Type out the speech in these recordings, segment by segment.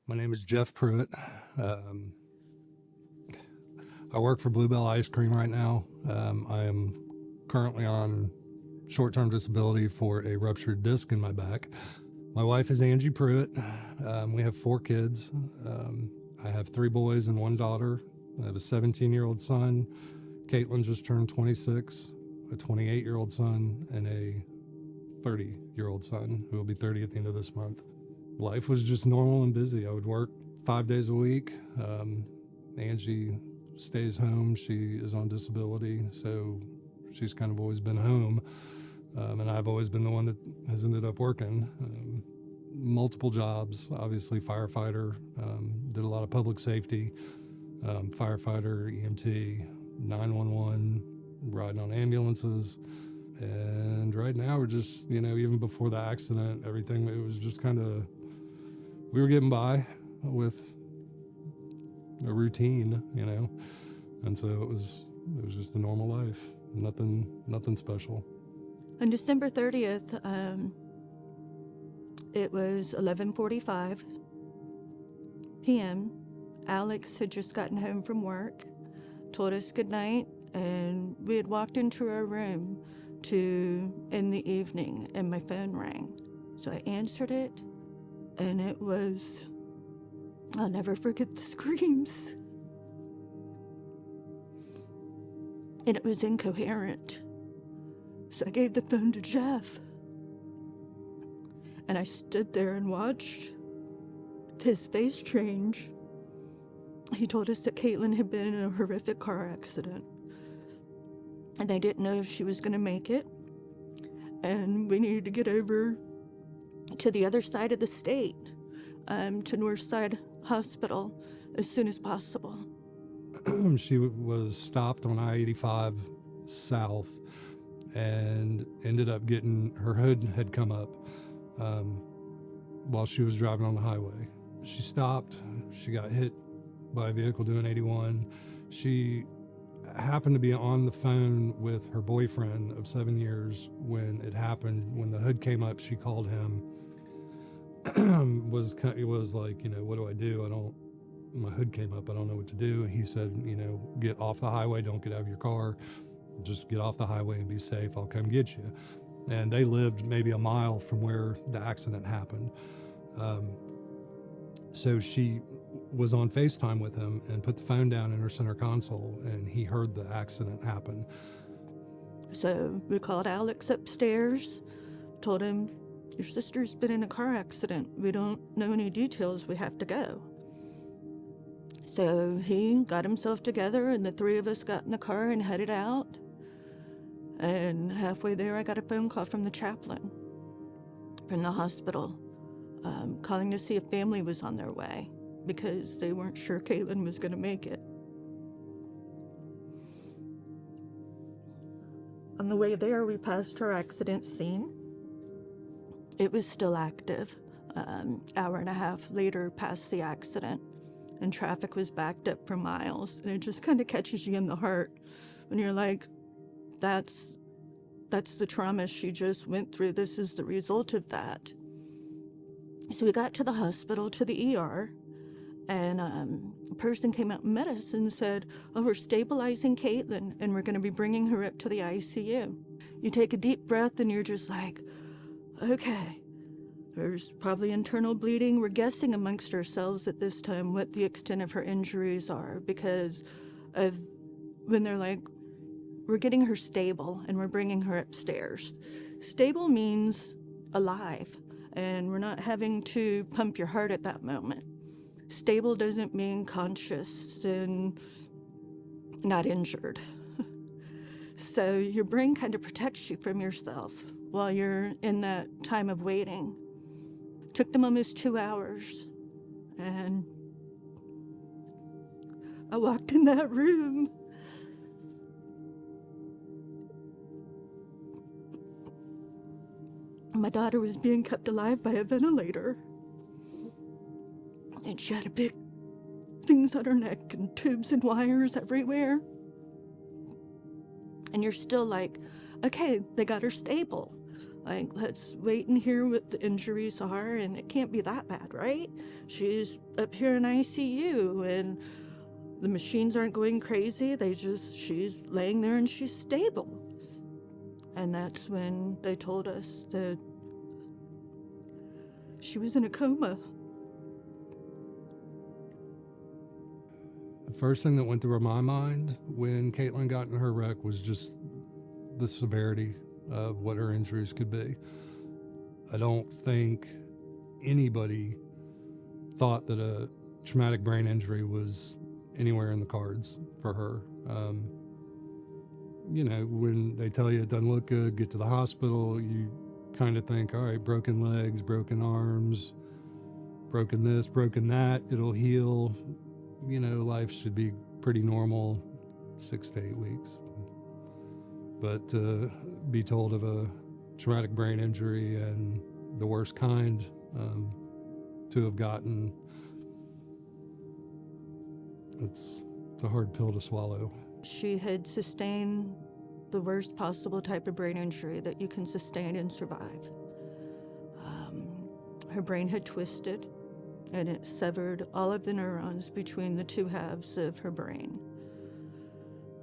My name is Jeff Pruet. I work for Bluebell Ice Cream right now. I am currently on short-term disability for a ruptured disc in my back. My wife is Angie Pruet. We have 4 kids. I have 3 boys and 1 daughter. I have a 17-year-old son. Kaitlyn just turned 26, a 28-year-old son, and a 30-year-old son who will be 30 at the end of this month. Life was just normal and busy. I would work 5 days a week. Angie stays home. She is on disability, so she's kind of always been home. And I've always been the one that has ended up working. Multiple jobs, obviously firefighter, did a lot of public safety, firefighter, EMT, 911, riding on ambulances. And right now we're just, even before the accident, everything, it was just kind of, we were getting by with a routine, and so it was just a normal life, nothing special. On December 30th, it was 11:45 p.m. Alex had just gotten home from work, told us goodnight, and we had walked into our room to end the evening, and my phone rang. So I answered it, and it was, I'll never forget the screams. And it was incoherent. So I gave the phone to Jeff. And I stood there and watched his face change. He told us that Kaitlyn had been in a horrific car accident. And they didn't know if she was going to make it. And we needed to get over to the other side of the state, to Northside Hospital, as soon as possible. She was stopped on I-85 South and ended up getting, her hood had come up while she was driving on the highway. She stopped, she got hit by a vehicle doing 81. She happened to be on the phone with her boyfriend of 7 years when it happened. When the hood came up, she called him. It was like, what do I do? My hood came up, I don't know what to do. He said, get off the highway, don't get out of your car, just get off the highway and be safe, I'll come get you. And they lived maybe a mile from where the accident happened. So she was on FaceTime with him and put the phone down in her center console, and he heard the accident happen. So we called Alex upstairs, told him, your sister's been in a car accident. We don't know any details, we have to go. So he got himself together, and the 3 of us got in the car and headed out. And halfway there, I got a phone call from the chaplain from the hospital, calling to see if family was on their way, because they weren't sure Kaitlyn was going to make it. On the way there, we passed her accident scene. It was still active. Hour and a half later, past the accident, and traffic was backed up for miles. And it just kind of catches you in the heart when you're like, that's the trauma she just went through. This is the result of that. So we got to the hospital, to the ER, and a person came out and met us and said, we're stabilizing Kaitlyn, and we're going to be bringing her up to the ICU. You take a deep breath, and you're just like, okay, there's probably internal bleeding. We're guessing amongst ourselves at this time what the extent of her injuries are, because of when they're like, we're getting her stable and we're bringing her upstairs. Stable means alive, and we're not having to pump your heart at that moment. Stable doesn't mean conscious and not injured. So your brain kind of protects you from yourself while you're in that time of waiting. Took them almost 2 hours, and I walked in that room. My daughter was being kept alive by a ventilator, and she had big things on her neck and tubes and wires everywhere. And you're still like, okay, they got her stable. Like, let's wait and hear what the injuries are, and it can't be that bad, right? She's up here in ICU, and the machines aren't going crazy. She's laying there and she's stable. And that's when they told us that she was in a coma. The first thing that went through my mind when Kaitlyn got in her wreck was just the severity of what her injuries could be. I don't think anybody thought that a traumatic brain injury was anywhere in the cards for her. When they tell you it doesn't look good, get to the hospital, you kind of think, all right, broken legs, broken arms, broken this, broken that, it'll heal. Life should be pretty normal 6 to 8 weeks. But to be told of a traumatic brain injury and the worst kind to have gotten, it's a hard pill to swallow. She had sustained the worst possible type of brain injury that you can sustain and survive. Her brain had twisted, and it severed all of the neurons between the two halves of her brain.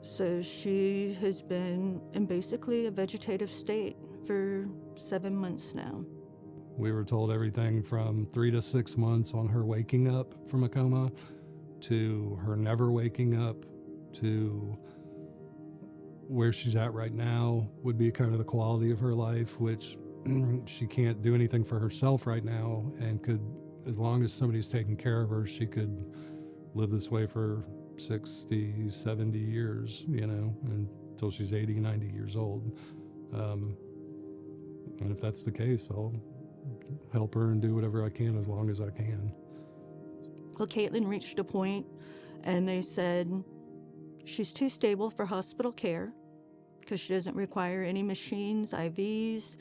So she has been in basically a vegetative state for 7 months now. We were told everything from 3 to 6 months on her waking up from a coma, to her never waking up, to where she's at right now would be kind of the quality of her life, which she can't do anything for herself right now, and could, as long as somebody's taking care of her, she could live this way for 60, 70 years, until she's 80, 90 years old. And if that's the case, I'll help her and do whatever I can as long as I can. Well, Kaitlyn reached a point, and they said she's too stable for hospital care because she doesn't require any machines, IVs,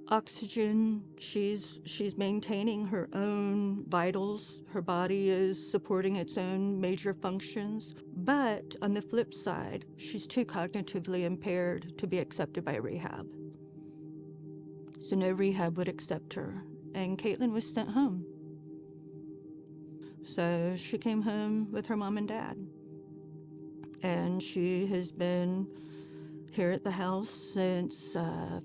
oxygen. She's maintaining her own vitals. Her body is supporting its own major functions. But on the flip side, she's too cognitively impaired to be accepted by rehab. So no rehab would accept her, and Kaitlyn was sent home. So she came home with her mom and dad, and she has been here at the house since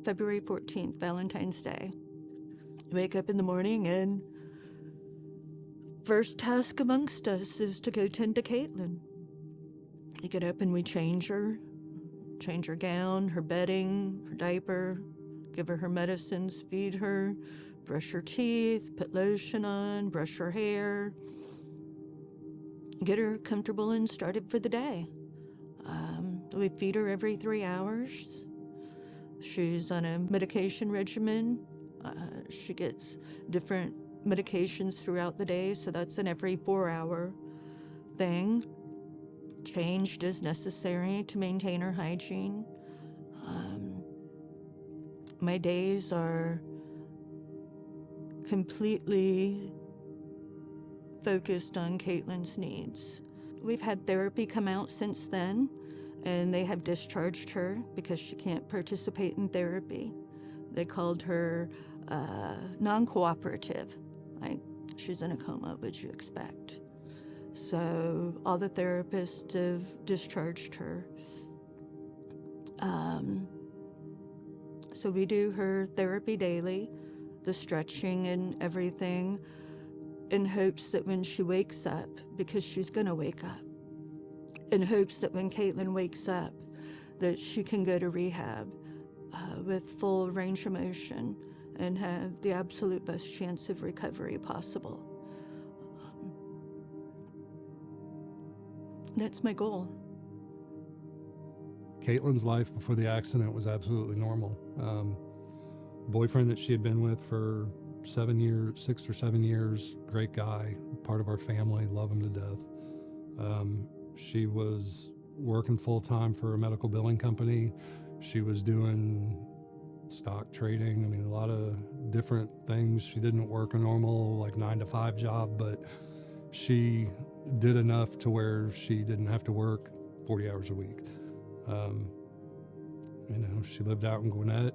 February 14th, Valentine's Day. Wake up in the morning, and first task amongst us is to go tend to Kaitlyn. We get up and we change her gown, her bedding, her diaper, give her medicines, feed her, brush her teeth, put lotion on, brush her hair, get her comfortable and started for the day. We feed her every 3 hours. She's on a medication regimen. She gets different medications throughout the day, so that's an every 4-hour thing. Changed as necessary to maintain her hygiene. My days are completely focused on Kaitlyn's needs. We've had therapy come out since then, and they have discharged her because she can't participate in therapy. They called her non-cooperative. She's in a coma, what'd you expect? So all the therapists have discharged her. So we do her therapy daily, the stretching and everything, in hopes that when she wakes up, because she's gonna wake up, in hopes that when Kaitlyn wakes up, that she can go to rehab with full range of motion and have the absolute best chance of recovery possible. That's my goal. Kaitlyn's life before the accident was absolutely normal. Boyfriend that she had been with for 6 or 7 years, great guy, part of our family, love him to death. She was working full-time for a medical billing company. She was doing stock trading, a lot of different things. She didn't work a normal 9-to-5 job, but she did enough to where she didn't have to work 40 hours a week. She lived out in Gwinnett.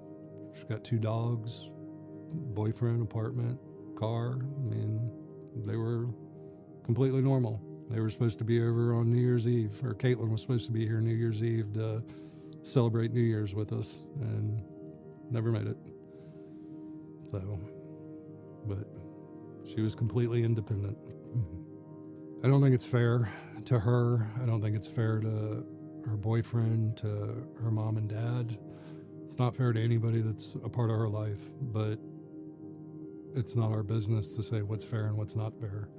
She's got 2 dogs, boyfriend, apartment, car. I mean, they were completely normal. They were supposed to be over on New Year's Eve, or Kaitlyn was supposed to be here New Year's Eve to celebrate New Year's with us, and never made it. So, but she was completely independent. I don't think it's fair to her. I don't think it's fair to her boyfriend, to her mom and dad. It's not fair to anybody that's a part of her life, but it's not our business to say what's fair and what's not fair.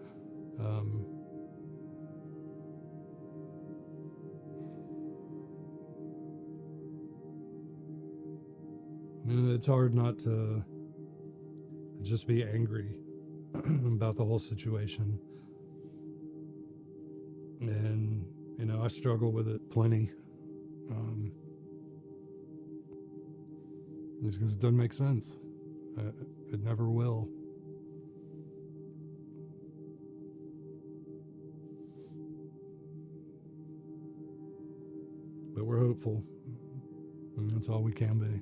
It's hard not to just be angry about the whole situation. And, I struggle with it plenty. Just because it doesn't make sense. It never will. But we're hopeful. And that's all we can be.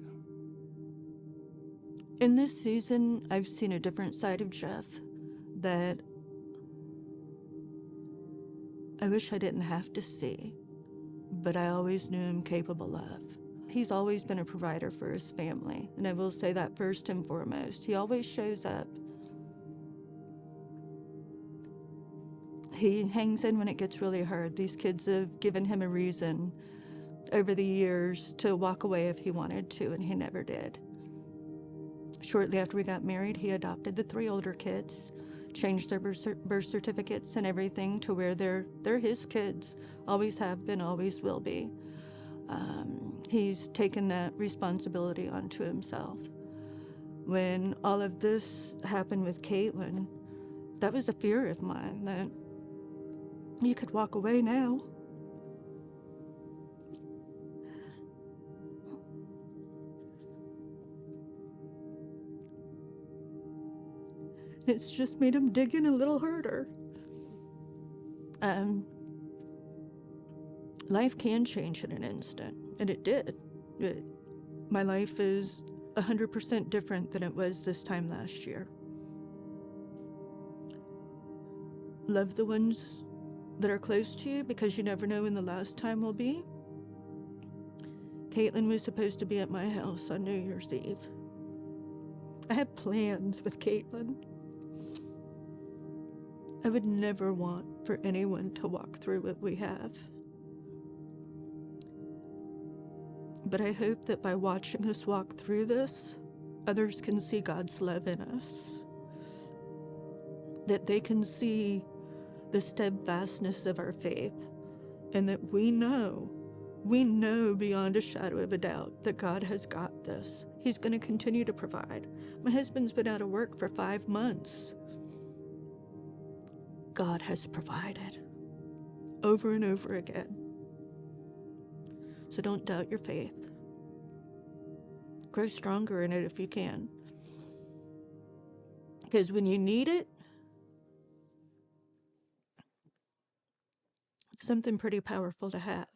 In this season, I've seen a different side of Jeff that I wish I didn't have to see, but I always knew him capable of. He's always been a provider for his family, and I will say that first and foremost. He always shows up. He hangs in when it gets really hard. These kids have given him a reason over the years to walk away if he wanted to, and he never did. Shortly after we got married, he adopted the 3 older kids, changed their birth certificates and everything to where they're his kids, always have been, always will be. He's taken that responsibility onto himself. When all of this happened with Kaitlyn, that was a fear of mine, that you could walk away now. It's just made him dig in a little harder. Life can change in an instant, and it did. My life is 100% different than it was this time last year. Love the ones that are close to you, because you never know when the last time will be. Kaitlyn was supposed to be at my house on New Year's Eve. I had plans with Kaitlyn. I would never want for anyone to walk through what we have. But I hope that by watching us walk through this, others can see God's love in us. That they can see the steadfastness of our faith, and that we know beyond a shadow of a doubt that God has got this. He's going to continue to provide. My husband's been out of work for 5 months. God has provided over and over again. So don't doubt your faith. Grow stronger in it if you can. Because when you need it, it's something pretty powerful to have.